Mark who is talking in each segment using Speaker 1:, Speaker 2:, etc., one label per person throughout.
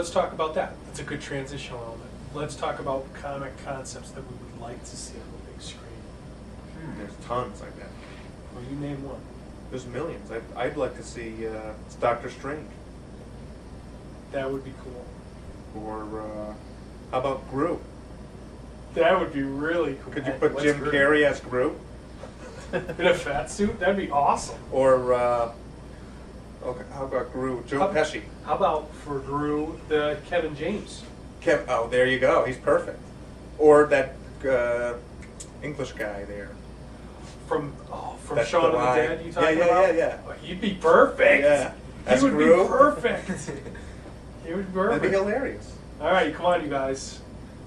Speaker 1: let's talk about that. That's a good transitional element. Let's talk about comic concepts that we would like to see on the big screen.
Speaker 2: There's tons like that.
Speaker 1: Well, you name one.
Speaker 2: There's millions. I'd like to see Doctor Strange.
Speaker 1: That would be cool.
Speaker 2: Or how about Groot?
Speaker 1: That would be really cool.
Speaker 2: Could you put
Speaker 1: What's
Speaker 2: Jim
Speaker 1: Groot?
Speaker 2: Carrey as Groot?
Speaker 1: In a fat suit? That'd be awesome.
Speaker 2: Or okay, how about Groot? Joe Pesci.
Speaker 1: How about for Gru, the Kevin James?
Speaker 2: Oh, there you go. He's perfect. Or that English guy there.
Speaker 1: From
Speaker 2: That's
Speaker 1: Shaun of
Speaker 2: the
Speaker 1: the
Speaker 2: line.
Speaker 1: Dead, you talking
Speaker 2: Yeah.
Speaker 1: about? Oh, he'd be perfect.
Speaker 2: Yeah.
Speaker 1: He
Speaker 2: As
Speaker 1: would
Speaker 2: Gru?
Speaker 1: be perfect. He would be perfect.
Speaker 2: That'd be hilarious.
Speaker 1: All right, come on, you guys.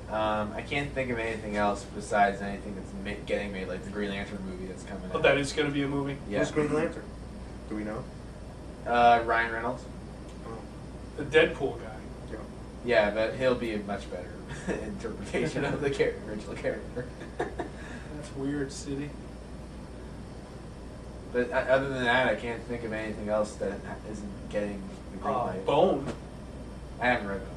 Speaker 3: I can't think of anything else besides anything that's getting made, like the Green Lantern movie that's coming
Speaker 1: Oh,
Speaker 3: out.
Speaker 1: that is going to be a movie.
Speaker 3: Yeah.
Speaker 2: Who's Green Lantern? Do we know?
Speaker 3: Ryan Reynolds.
Speaker 2: Oh.
Speaker 1: The Deadpool guy.
Speaker 2: Yeah.
Speaker 3: Yeah, but he'll be a much better interpretation of the original character.
Speaker 1: That's weird, City.
Speaker 3: But other than that, I can't think of anything else that isn't getting the green light.
Speaker 1: Bone.
Speaker 3: I haven't read Bone.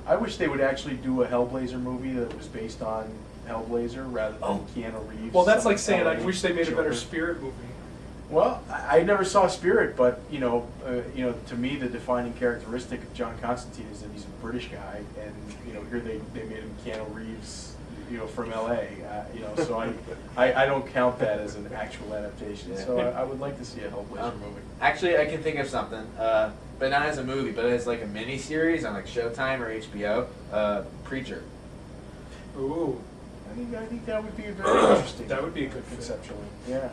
Speaker 4: I wish they would actually do a Hellblazer movie that was based on Hellblazer rather than Keanu Reeves.
Speaker 1: Well, that's
Speaker 4: some
Speaker 1: like saying I
Speaker 4: LA
Speaker 1: wish they made a better
Speaker 4: Joker.
Speaker 1: Spirit movie.
Speaker 4: Well, I never saw Spirit, but to me, the defining characteristic of John Constantine is that he's a British guy, and here they made him Keanu Reeves, from LA. So I don't count that as an actual adaptation.
Speaker 3: Yeah.
Speaker 4: So I would like to see a Hellblazer movie.
Speaker 3: Actually, I can think of something, but not as a movie, but as like a mini series on like Showtime or HBO. Preacher.
Speaker 1: Ooh.
Speaker 4: I think that would be a very interesting.
Speaker 1: That would be a good fit.
Speaker 4: conceptually. Yeah.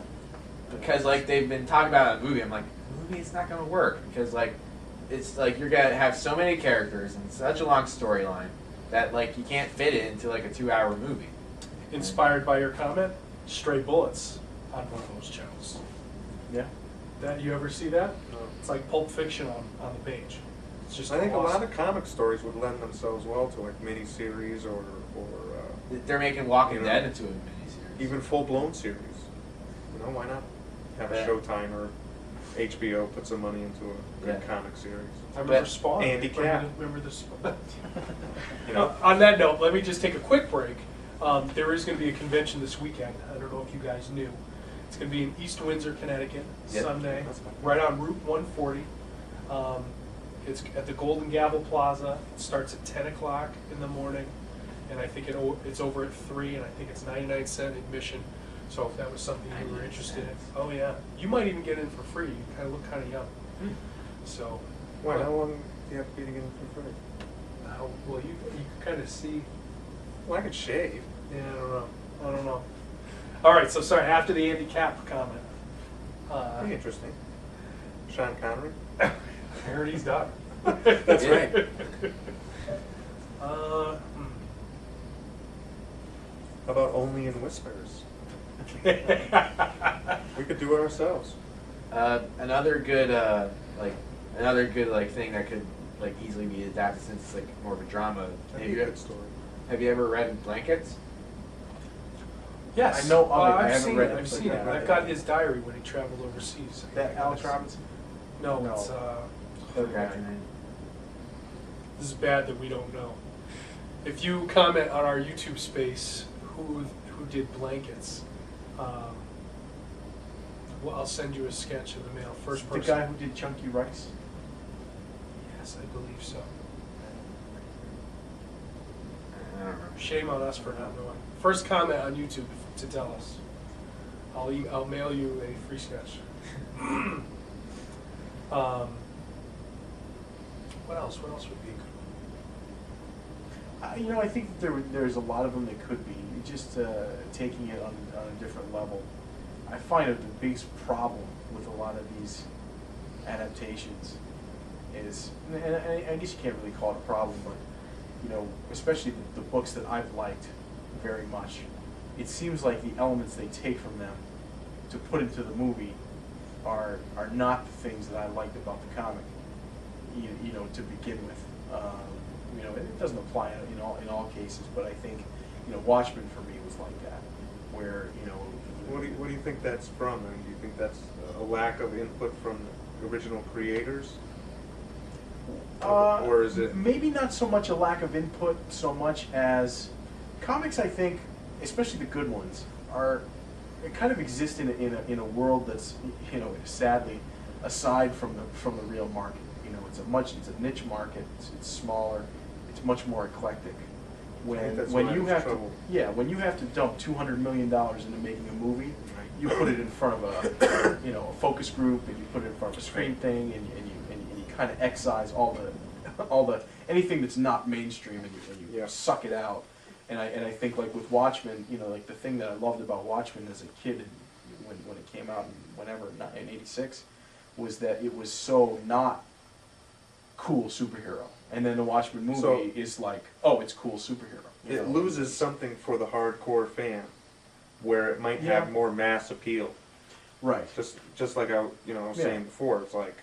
Speaker 3: Because like they've been talking about a movie, I'm like, movie, it's not gonna work because like it's like you're gonna have so many characters and such a long storyline that like you can't fit it into like a 2-hour movie.
Speaker 1: Inspired by your comment, Stray Bullets on one of those channels.
Speaker 4: Yeah.
Speaker 1: That you ever see that?
Speaker 2: No.
Speaker 1: It's like Pulp Fiction on the page. It's just
Speaker 2: I think
Speaker 1: awesome.
Speaker 2: a lot of comic stories would lend themselves well to like miniseries or
Speaker 3: They're making Walking
Speaker 2: You know,
Speaker 3: Dead into a miniseries.
Speaker 2: even full-blown series. Why not have a
Speaker 3: Yeah.
Speaker 2: Showtime or HBO put some money into a good
Speaker 3: Yeah.
Speaker 2: comic series?
Speaker 1: I remember
Speaker 3: But
Speaker 1: Spawn.
Speaker 2: Andy Cap.
Speaker 1: Remember the Spawn.
Speaker 2: You know?
Speaker 1: On that note, let me just take a quick break. There is going to be a convention this weekend. I don't know if you guys knew. It's going to be in East Windsor, Connecticut,
Speaker 3: Yep.
Speaker 1: Sunday,
Speaker 2: That's fine.
Speaker 1: right on Route 140. It's at the Golden Gavel Plaza. It starts at 10 o'clock in the morning, and I think it's over at 3, and I think it's 99-cent admission. So if that was something you were
Speaker 3: 99
Speaker 1: interested in,
Speaker 3: cents.
Speaker 1: oh yeah, you might even get in for free. You kind of look kind of young. So,
Speaker 2: Why? How long do you have to be to get in for free?
Speaker 1: well, you kind of see.
Speaker 2: Well, I could shave.
Speaker 1: Yeah, I don't know. All right, so sorry. After the Andy Cap comment,
Speaker 2: Pretty interesting. Sean Connery.
Speaker 1: I heard he's done.
Speaker 2: That's
Speaker 3: Yeah.
Speaker 2: right.
Speaker 1: Uh,
Speaker 2: How about Only in Whispers? We could do it ourselves.
Speaker 3: Another good thing that could like easily be adapted since it's like more of a drama.
Speaker 2: That'd be a good story.
Speaker 3: Have you ever read Blankets?
Speaker 1: Yes,
Speaker 4: I know of it. I
Speaker 1: I've
Speaker 4: haven't
Speaker 1: seen
Speaker 4: read
Speaker 1: it.
Speaker 4: it,
Speaker 1: I've
Speaker 4: but
Speaker 1: seen
Speaker 4: yeah.
Speaker 1: it. I've got his diary when he traveled overseas.
Speaker 4: That Alex Robinson?
Speaker 1: No,
Speaker 4: No.
Speaker 1: it's
Speaker 3: Forgot your name.
Speaker 1: this is bad that we don't know. If you comment on our YouTube space, who did Blankets? Well, I'll send you a sketch in the mail. First
Speaker 4: The
Speaker 1: person.
Speaker 4: guy who did Chunky Rice?
Speaker 1: Yes, I believe so.
Speaker 3: I don't remember.
Speaker 1: Shame on us for not knowing. First comment on YouTube to tell us. I'll mail you a free sketch. What else? What else would be a good one?
Speaker 4: I think there's a lot of them that could be. Just taking it on a different level. I find that the biggest problem with a lot of these adaptations is, and I guess you can't really call it a problem, but especially the books that I've liked very much, it seems like the elements they take from them to put into the movie are not the things that I liked about the comic. To begin with, it doesn't apply in all cases, but I think Watchmen for me was like that, where
Speaker 2: What do you think that's from? I mean, do you think that's a lack of input from the original creators? Or is it?
Speaker 4: Maybe not so much a lack of input, so much as comics. I think, especially the good ones, are kind of exist in a world that's, you know, sadly, aside from the real market. You know, it's a niche market. It's smaller. It's much more eclectic. When you have when you have to dump $200 million into making a movie, you put it in front of a focus group, and you put it in front of a screen thing, and you kind of excise all the anything that's not mainstream, and you suck it out. And I think, like with Watchmen, you know, like the thing that I loved about Watchmen as a kid when it came out in '86 was that it was so not cool superhero. And then the Watchmen movie is like, oh, it's cool superhero.
Speaker 2: It loses something for the hardcore fan, where it might have more mass appeal.
Speaker 4: Right.
Speaker 2: Just like I was saying before, it's like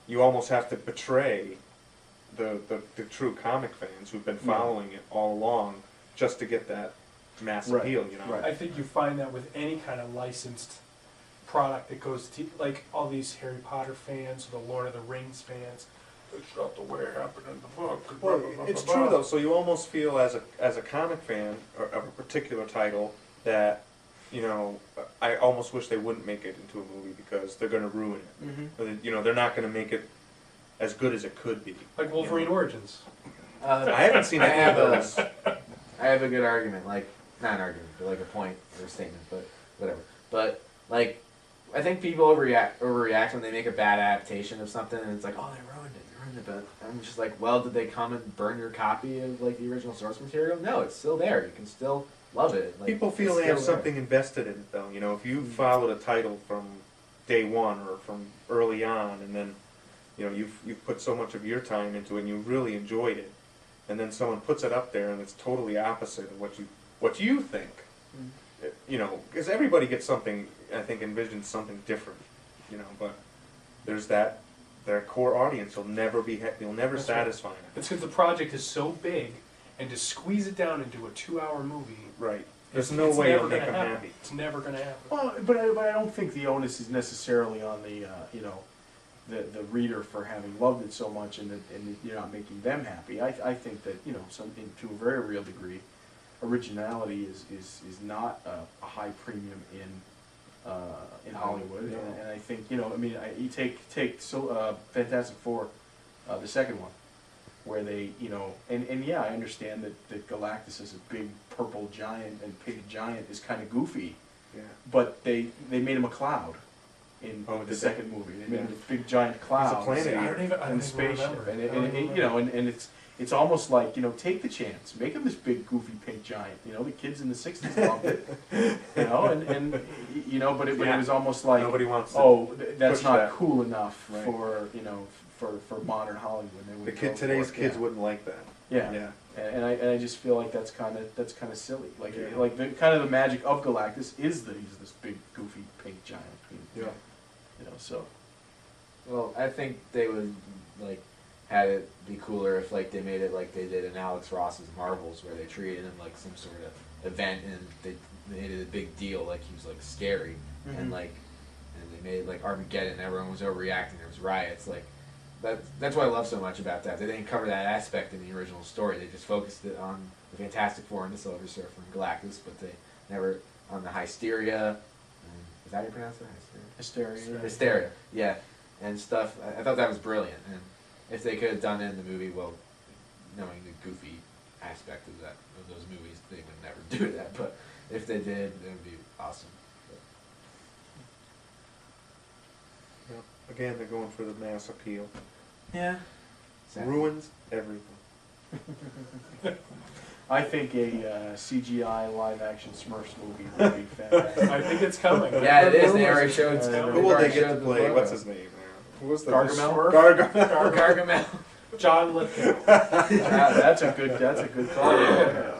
Speaker 2: you almost have to betray the true comic fans who've been following it all along just to get that mass appeal. You know.
Speaker 4: Right.
Speaker 1: I think you find that with any kind of licensed product that goes to, like, all these Harry Potter fans, or the Lord of the Rings fans. It's not the way it happened in the book.
Speaker 2: Well, it's true though. So you almost feel as a comic fan of a particular title that, you know, I almost wish they wouldn't make it into a movie because they're going to ruin it.
Speaker 4: Mm-hmm.
Speaker 2: You know, they're not going to make it as good as it could be.
Speaker 1: Like Wolverine Origins.
Speaker 2: I haven't seen any of those.
Speaker 3: I have a good argument, like, not an argument, but like a point or a statement, but whatever. But, like, I think people overreact when they make a bad adaptation of something, and it's like, oh, they ruined it. But I'm just like, well, did they come and burn your copy of, like, the original source material? No, it's still there. You can still love it. Like,
Speaker 2: people feel they have something invested in it, though. You know, if you followed a title from day one or from early on, and then, you know, you've put so much of your time into it, and you really enjoyed it, and then someone puts it up there, and it's totally opposite of what you think. You know, because everybody gets something. I think envisions something different. You know, but there's that. Their core audience will never satisfy them.
Speaker 1: It's because the project is so big, and to squeeze it down into a 2-hour movie.
Speaker 2: Right. There's no way you'll make them happy.
Speaker 1: It's never going to happen.
Speaker 4: Well, but I don't think the onus is necessarily on the the reader for having loved it so much, and you're not making them happy. I think that, you know, to a very real degree, originality is not a high premium in Hollywood, and I think, you know, I mean, you take Fantastic Four, the second one, where they, you know, and yeah, I understand that Galactus is a big purple giant, and Pig Giant is kind of goofy, but they made him a cloud in the second movie. They made him a big giant cloud.
Speaker 2: He's a planet
Speaker 1: and
Speaker 4: spaceship, and you know, and it's almost like, you know, take the chance, make him this big goofy pink giant. You know, the kids in the '60s loved it. You know, and you know, but it was almost like,
Speaker 2: nobody wants to
Speaker 4: that's
Speaker 2: push
Speaker 4: not
Speaker 2: that.
Speaker 4: cool enough for, you know, for modern Hollywood.
Speaker 2: Today's kids wouldn't like that.
Speaker 4: Yeah. And I just feel like that's kind of silly. Like the kind of the magic of Galactus is that he's this big goofy pink giant.
Speaker 2: Yeah.
Speaker 4: You know, so.
Speaker 3: Well, I think they would, like, had it be cooler if, like, they made it like they did in Alex Ross's Marvels, where they treated him like some sort of event, and they made it a big deal, like he was, like, scary, and they made, like, Armageddon, and everyone was overreacting, there was riots, like, that's what I love so much about that. They didn't cover that aspect in the original story. They just focused it on the Fantastic Four and the Silver Surfer and Galactus, but they never on the Hysteria. Is that how you pronounce it? Hysteria. Yeah, and stuff. I thought that was brilliant. And if they could have done it in the movie, well, knowing the goofy aspect of those movies, they would never do that. But if they did, it would be awesome.
Speaker 2: Yep. Again, they're going for the mass appeal.
Speaker 3: Yeah. Exactly.
Speaker 2: Ruins everything.
Speaker 4: I think a CGI live-action Smurfs movie would be fantastic.
Speaker 1: I think it's coming.
Speaker 3: Yeah, it is. They already showed.
Speaker 2: Who will they get to play? What's his name? Who was the
Speaker 4: Gargamel?
Speaker 3: Gargamel.
Speaker 1: John Lithgow.
Speaker 4: That's a good call.